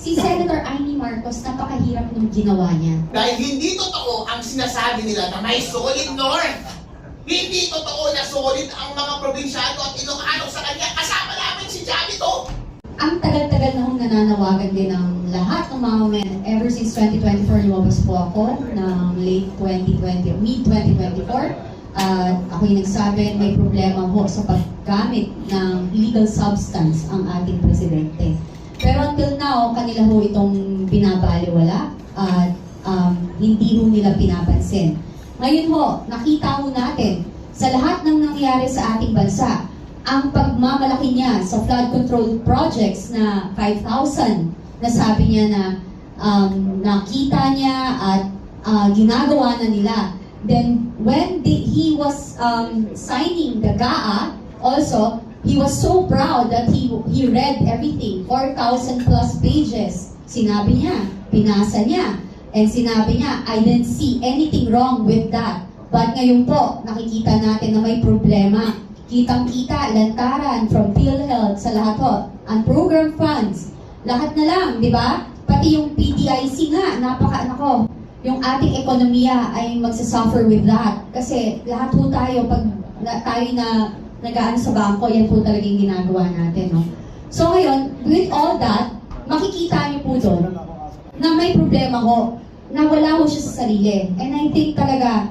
Si Senator Amy Marcos, napakahirap nung ginawa niya. Dahil hindi totoo ang sinasabi nila na may solid north. Hindi totoo na solid ang mga probinsyano at Ilocano sa kanya. Kasama namin si Javito. Ang tagal-tagal na akong nananawagan din ng lahat ng mga men. Ever since 2024, lumabas po ako ng late 2020, mid-2024. Ako yung nagsabi, may problema po sa paggamit ng illegal substance ang ating presidente. Pero until now, kanila ho itong binabaliwala at hindi ho nila pinapansin. Ngayon ho, nakita ho natin sa lahat ng nangyayari sa ating bansa, ang pagmamalaki niya sa flood control projects na 5,000 na sabi niya na nakita niya at ginagawa na nila. Then when he was signing the GAA, also, he was so proud that he read everything, 4,000 plus pages. Sinabi niya, pinasa niya, and sinabi niya, I didn't see anything wrong with that. But ngayon po, nakikita natin na may problema. Kitang-kita, lantaran, from PhilHealth sa lahat ho, ang program funds, lahat na lang, di ba? Pati yung PDIC nga, yung ating ekonomiya ay magsasuffer with that. Kasi lahat po tayo, pag tayo na nag-aano sa bangko, yan po talagang ginagawa natin, no? So ngayon, with all that, makikita niyo po doon na may problema ho, na wala ho siya sa sarili. And I think talaga,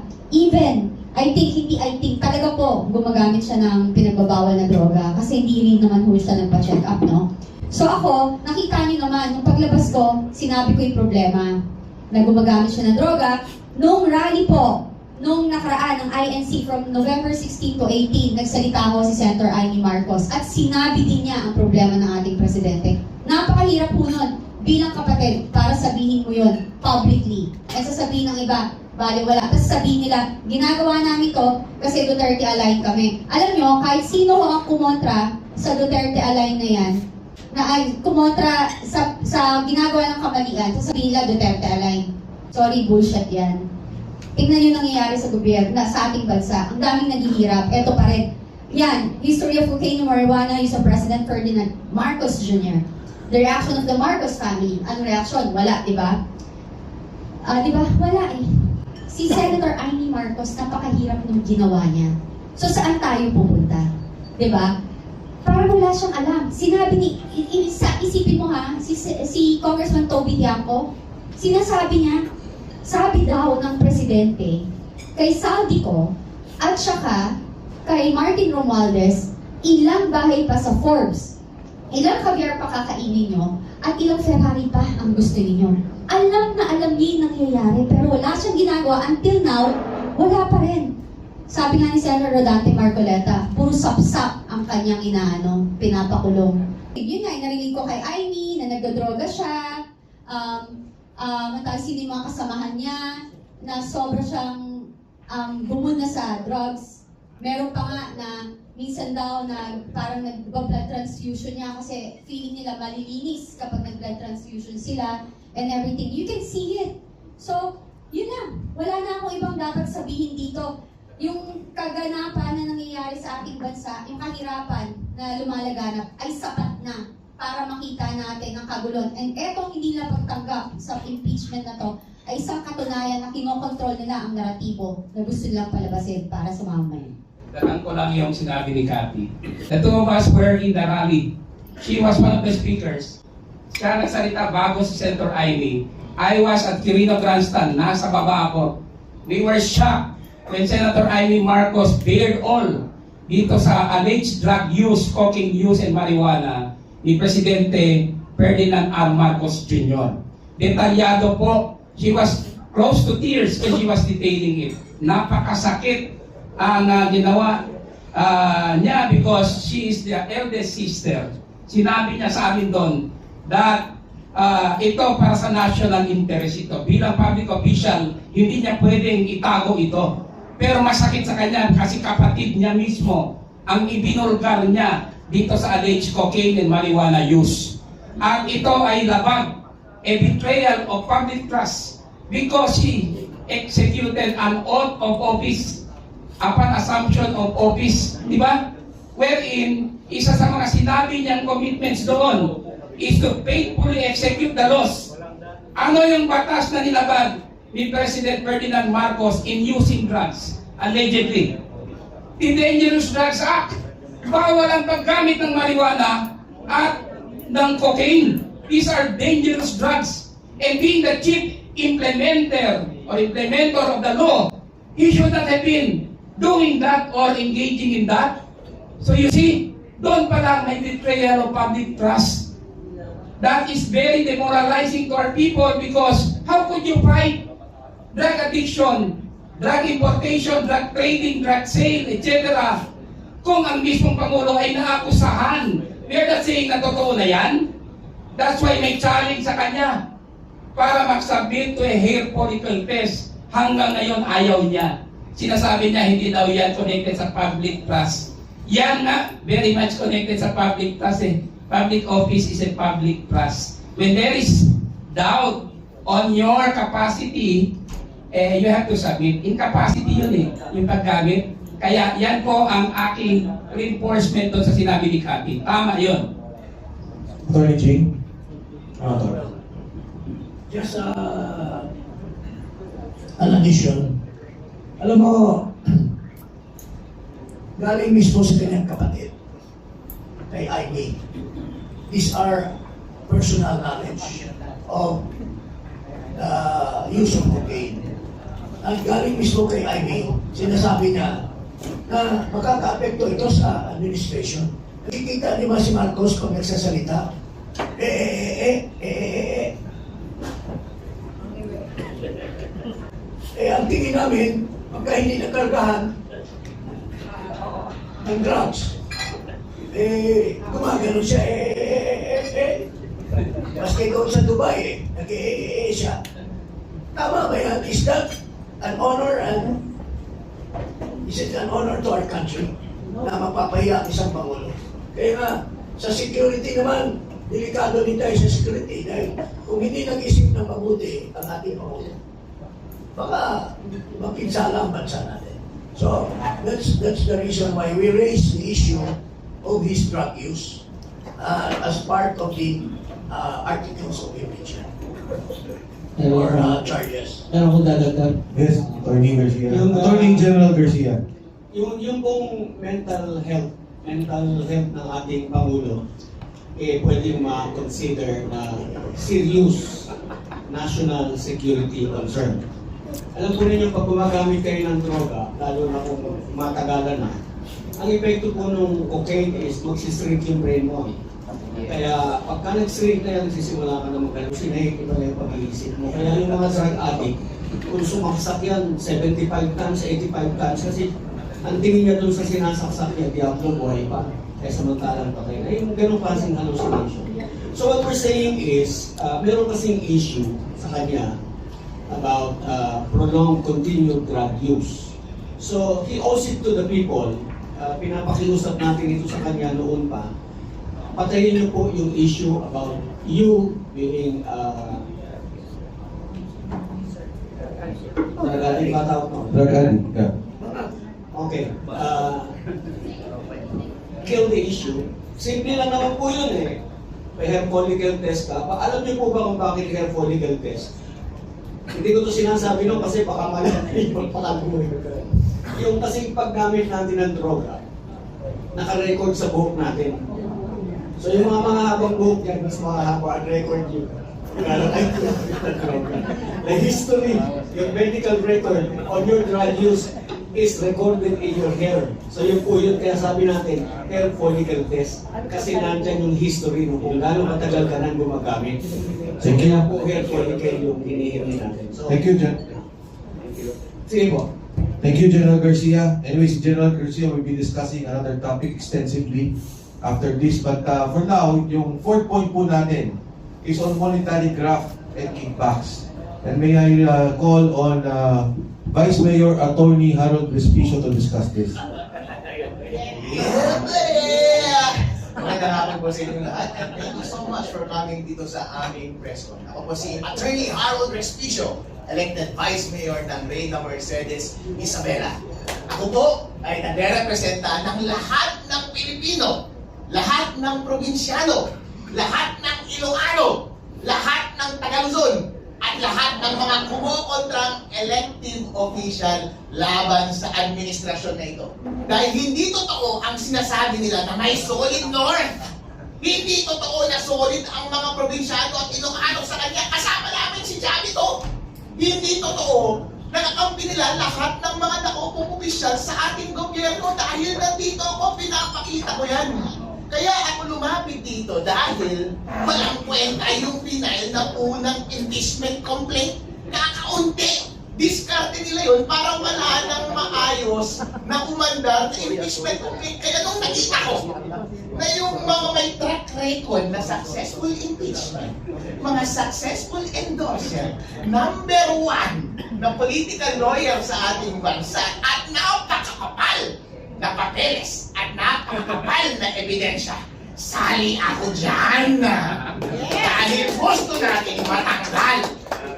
talaga po, gumagamit siya ng pinagbabawal na droga kasi hindi rin naman ho siya nagpa-check up, no? So ako, nakita niyo naman, nung paglabas ko, sinabi ko yung problema na gumagamit siya ng droga. Nung rally po, nung nakaraan ng INC from November 16 to 18, nagsalita ho si Senator Amy Marcos at sinabi din niya ang problema ng ating presidente. Napakahirap po nun bilang kapatid para sabihin mo yun publicly. At sasabihin ng iba, baliwala. Tapos sabihin nila, ginagawa namin to kasi Duterte aligned kami. Alam nyo, kahit sino ho ang kumontra sa Duterte aligned na yan, na ay kumontra sa ginagawa ng kamalian, sasabihin nila Duterte aligned. Sorry, bullshit yan. Tingnan nyo nangyayari sa gobyerno, sa ating bansa. Ang daming naghihirap. Eto pa rin. Yan, history of cocaine and marijuana is sa President Ferdinand Marcos Jr. The reaction of the Marcos family. Anong reaction? Wala, di ba? Di ba? Wala eh. Si Senator Amy Marcos, napakahirap nung ginawa niya. So saan tayo pupunta? Di ba? Parang wala siyang alam. Sinabi ni, isipin mo ha, si Congressman Toby Tiangco, sinasabi niya, sabi daw ng presidente, kay Saldico, at saka kay Martin Romualdez, ilang bahay pa sa Forbes, ilang caviar pa kakainin nyo, at ilang Ferrari pa ang gusto ninyo. Alam na alam niya yung nangyayari, pero wala siyang ginagawa. Until now, wala pa rin. Sabi nga ni Senator Rodante Marcoleta, puro sapsap ang kanyang pinapakulong. Yun nga, narinig ko kay Amy na nagdodroga siya, sino yung mga kasamahan niya, na sobra siyang bumuna sa drugs. Meron pa nga na minsan daw na parang nag-blood transfusion niya kasi feeling nila malilinis kapag nag-blood transfusion sila and everything. You can see it. So, yun lang. Wala na akong ibang dapat sabihin dito. Yung kaganapan na nangyayari sa ating bansa, yung kahirapan na lumalaganap ay sapat na para makita natin ang kagulon. And etong hindi nila pagtanggap sa impeachment na to ay isang katunayan na kinokontrol nila ang naratibo na gusto nilang palabasin para sa mamamayan. Dahan ko lang yung sinabi ni Cathy. The two of us were in the rally. She was one of the speakers. Siya nagsalita bago si Senator Amy. I was at Quirino Grandstand. Nasa baba ako. We were shocked when Senator Amy Marcos bared all dito sa alleged drug use, cocaine use, and marijuana ni Presidente Ferdinand R. Marcos Jr. Detalyado po. She was close to tears when she was detailing it. Napakasakit ang ginawa niya because she is the eldest sister. Sinabi niya sa amin doon that ito para sa national interest ito. Bilang public official, hindi niya pwedeng itago ito. Pero masakit sa kanya kasi kapatid niya mismo ang ibinulgar niya dito sa alleged cocaine and marijuana use. At ito ay labag, a betrayal of public trust because he executed an oath of office upon assumption of office, di ba? Wherein, isa sa mga sinabi niyang commitments doon is to faithfully execute violate the laws. Ano yung batas na nilabag ni President Ferdinand Marcos in using drugs? Allegedly. The Dangerous Drugs Act. Bawal ang paggamit ng marijuana at ng cocaine. These are dangerous drugs. And being the chief implementer of the law, he should not have been doing that or engaging in that. So you see, doon pa lang may betrayal of public trust. That is very demoralizing to our people because how could you fight drug addiction, drug importation, drug trading, drug sale, etc. kung ang mismong Pangulo ay naakusahan? We're not saying na totoo na yan. That's why may challenge sa kanya para mag-submit to a hair follicle test. Hanggang ngayon ayaw niya. Sinasabi niya hindi daw yan connected sa public trust. Yan nga, very much connected sa public trust eh. Public office is a public trust. When there is doubt on your capacity, you have to submit. Incapacity yun eh, yung paggamit. Kaya yan po ang aking reinforcement doon sa sinabi ni Cathy. Tama yun. Attorney Jing? Attorney. Just an addition. Alam mo, galing mismo sa kanyang kapatid, kay Ivy. These are personal knowledge of the use of cocaine. At galing mismo kay Ivy, sinasabi niya na makaka-apekto ito sa administration. Nakikita di ba si Marcos pag nagsasalita? Ang tingin namin, pagka hindi nakargahan ng drugs, gumagano siya, maski doon sa Dubai, siya. Tama ba yan? Is that an honor and is it an honor to our country na mapapahiya ang isang Pangulo? Kaya nga, sa security naman, delikado din tayo sa security dahil kung hindi nag-isip ng mabuti ang ating Pangulo, baka mapinsala ang bansa natin. So, that's the reason why we raise the issue of his drug use as part of the articles of impeachment or charges. Pero kung dadagdag, Yes, Attorney Garcia. Yung, Attorney General Garcia. yung pong mental health ng ating Pangulo, pwedeng ma-consider na serious national security concern. Alam po ninyo, pag gumagamit kayo ng droga, lalo na kung matagalan na, ang epekto po ng cocaine is magsishrink yung brain mo. Kaya pagka nag-shrink na yan, nagsisimula ka na magkano, sinahik iba na yung pag-iisip mo. Kaya yung mga drug addict, kung sumaksak yan, 75 tons, 85 tons, kasi ang tingin niya dun sa sinasaksak niya, diablo, buhay pa. Kaya samantalang patay na. Yung ganong klaseng hallucination. So what we're saying is, meron kasing issue sa kanya about prolonged continued drug use. So he owes it to the people. Pinapakiusap natin ito sa kanya noon pa. Patayin niyo po yung issue about you being drug addict ba tawag mo? Drug addict, yeah. Okay. Kill the issue. Simple lang naman po yun eh. May hair follicle test ka. Alam niyo po ba kung bakit hair follicle test? Hindi ko to sinasabi no kasi baka mali yung pagpapalagay. Yung kasi paggamit natin ng droga, naka-record sa buhok natin. So yung mga habang buhok yan, mas mahaba ang record yun. The history, your medical record on your drug use is recorded in your hair. So yun po yun, kaya sabi natin, hair follicle test. Kasi nandyan yung history no, kung gano'ng matagal ka nang gumagamit. So kaya po hair follicle yung hinihiri natin. So, Thank you, Gen. thank you. Sige po. Thank you, General Garcia. Anyways, General Garcia will be discussing another topic extensively after this. But for now, yung fourth point po natin is on monetary graft and kickbacks. And may I call on Vice Mayor Attorney Harold Respicio to discuss this. Magandang hapon po sa inyo lahat. Thank you so much for coming dito sa aming press con. Ako po si Attorney Harold Respicio, elected Vice Mayor ng Reyna Mercedes Isabela. Ako po ay nagre-representa ng lahat ng Pilipino, lahat ng probinsyano, lahat ng Ilocano, lahat ng mga kumukontrang elective official laban sa administrasyon na ito. Dahil hindi totoo ang sinasabi nila na may solid north. Hindi totoo na solid ang mga probinsyano at Ilocano sa kanya. Kasama namin si Javito. Hindi totoo na nakampi nila lahat ng mga naupong opisyal sa ating gobyerno dahil nandito ako, pinapakita ko yan. Kaya ako lumapit dito dahil walang kwenta yung final na unang impeachment complaint. Kakaunti. Diskarte nila yun para wala nang maayos na umandar na impeachment complaint. Kaya nung nakita ko na yung mga may track record na successful impeachment, mga successful endorser, number 1 na political lawyer sa ating bansa at napakakapal na papeles at napakakapal na ebidensya. Sali ako dyan! Dahil gusto natin matanggal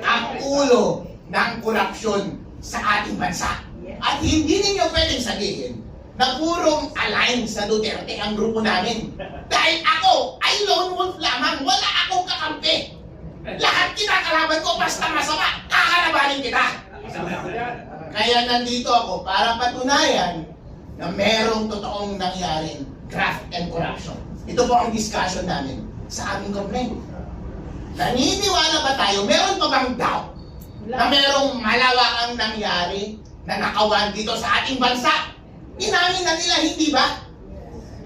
ang ulo ng korupsyon sa ating bansa. At hindi ninyo pwedeng sabihin na purong align sa Duterte ang grupo namin. Dahil ako ay lone wolf lamang, wala akong kakampi. Lahat kinakalaban ko basta masama, kakalabanin kita. Kaya nandito ako para patunayan na merong totoong nangyaring graft and corruption. Ito po ang discussion namin sa aming complaint. Naniniwala ba tayo, meron pa bang doubt na merong malawakang nangyari na nakawan dito sa ating bansa? Inamin na nila, hindi ba?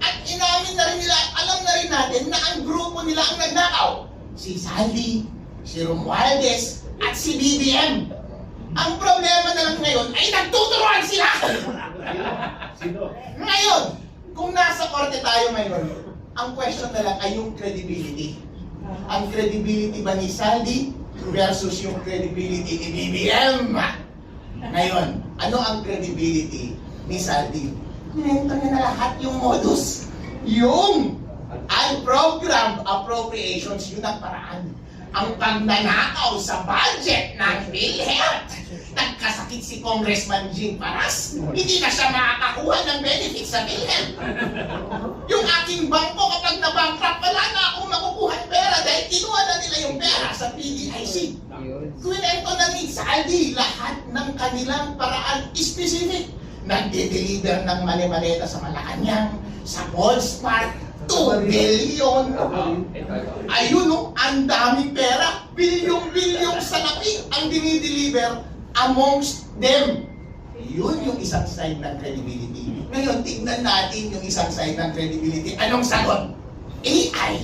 At inamin na rin nila at alam na rin natin na ang grupo nila ang nagnakaw. Si Saldi, si Romualdez, at si BBM. Ang problema na lang ngayon ay nagtuturuan sila! Ngayon, kung nasa korte tayo ngayon, ang question na lang ay yung credibility. Ang credibility ba ni Saldi versus yung credibility ni BBM? Ngayon, ano ang credibility ni Saldi? Minento niya na lahat yung modus. Yung unprogrammed appropriations, yun ang paraan. Ang pagnanakaw sa budget ng PhilHealth. Nagkasakit si Congressman Jing Paras. Hindi na siya makakakuha ng benefits sa PhilHealth. Yung aking bangko kapag nabankrupt, wala na akong makukuha ng pera dahil kinuha na nila yung pera sa PDIC. Kwento na ni Saldi lahat ng kanilang paraan specific. Nagde-deliver ng mali-maleta sa Malacanang, sa Ballspark, 2 billion. Ayun o, ang daming pera. Bilyong-bilyong salapi ang dinideliver amongst them. Yun yung isang side ng credibility. Ngayon, tignan natin yung isang side ng credibility. Anong sagot? AI.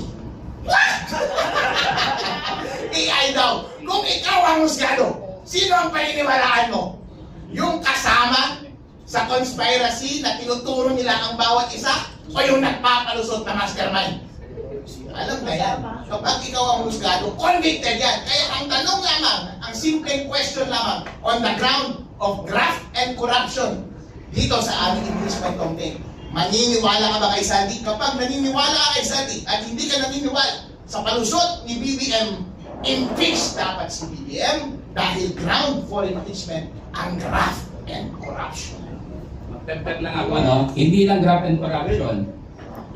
AI daw. Kung ikaw ang husgado, sino ang paniniwalaan mo? Yung kasama sa conspiracy na tinuturo nila ang bawat isa o yung nagpapalusot na mastermind? Alam na yan. Kapag ikaw ang husgado, convicted yan. Kaya ang tanong lamang, ang simpleng question lamang, on the ground of graft and corruption, dito sa aming impeachment complaint, maniniwala ka ba kay Saldi? Kapag naniniwala ka kay Saldi at hindi ka naniniwala sa palusot ni BBM, impeach dapat si BBM dahil ground for impeachment ang graft and corruption. Magtagdag lang ako, no? Hindi lang graft and corruption.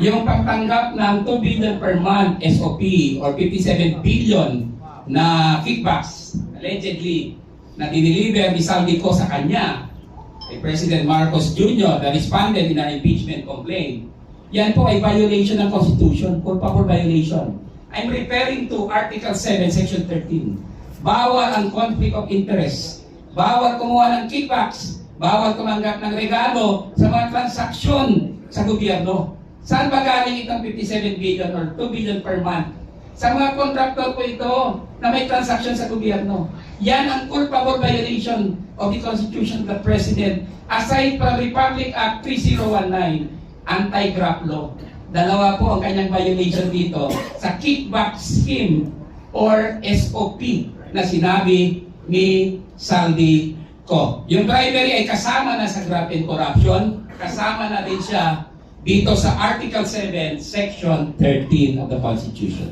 Yung pagtanggap ng 2 billion per month SOP or 57 billion na kickbacks, allegedly, na diniliver ni Saldi ko sa kanya, kay President Marcos Jr. that responded in an impeachment complaint, yan po ay violation ng Constitution, culpable violation. I'm referring to Article 7, Section 13. Bawal ang conflict of interest. Bawal kumuha ng kickbacks. Bawal tumanggap ng regalo sa mga transaksyon sa gobyerno. Saan ba galing itong 57 billion or 2 billion per month? Sa mga contractor po ito na may transaksyon sa gobyerno. Yan ang culpable violation of the Constitution of the President aside from Republic Act 3019, anti-graft law. Dalawa po ang kanyang violation dito sa kickback scheme or SOP na sinabi ni Saldi ko. Yung bribery ay kasama na sa graft and corruption, kasama na din siya dito sa Article 7, Section 13 of the Constitution.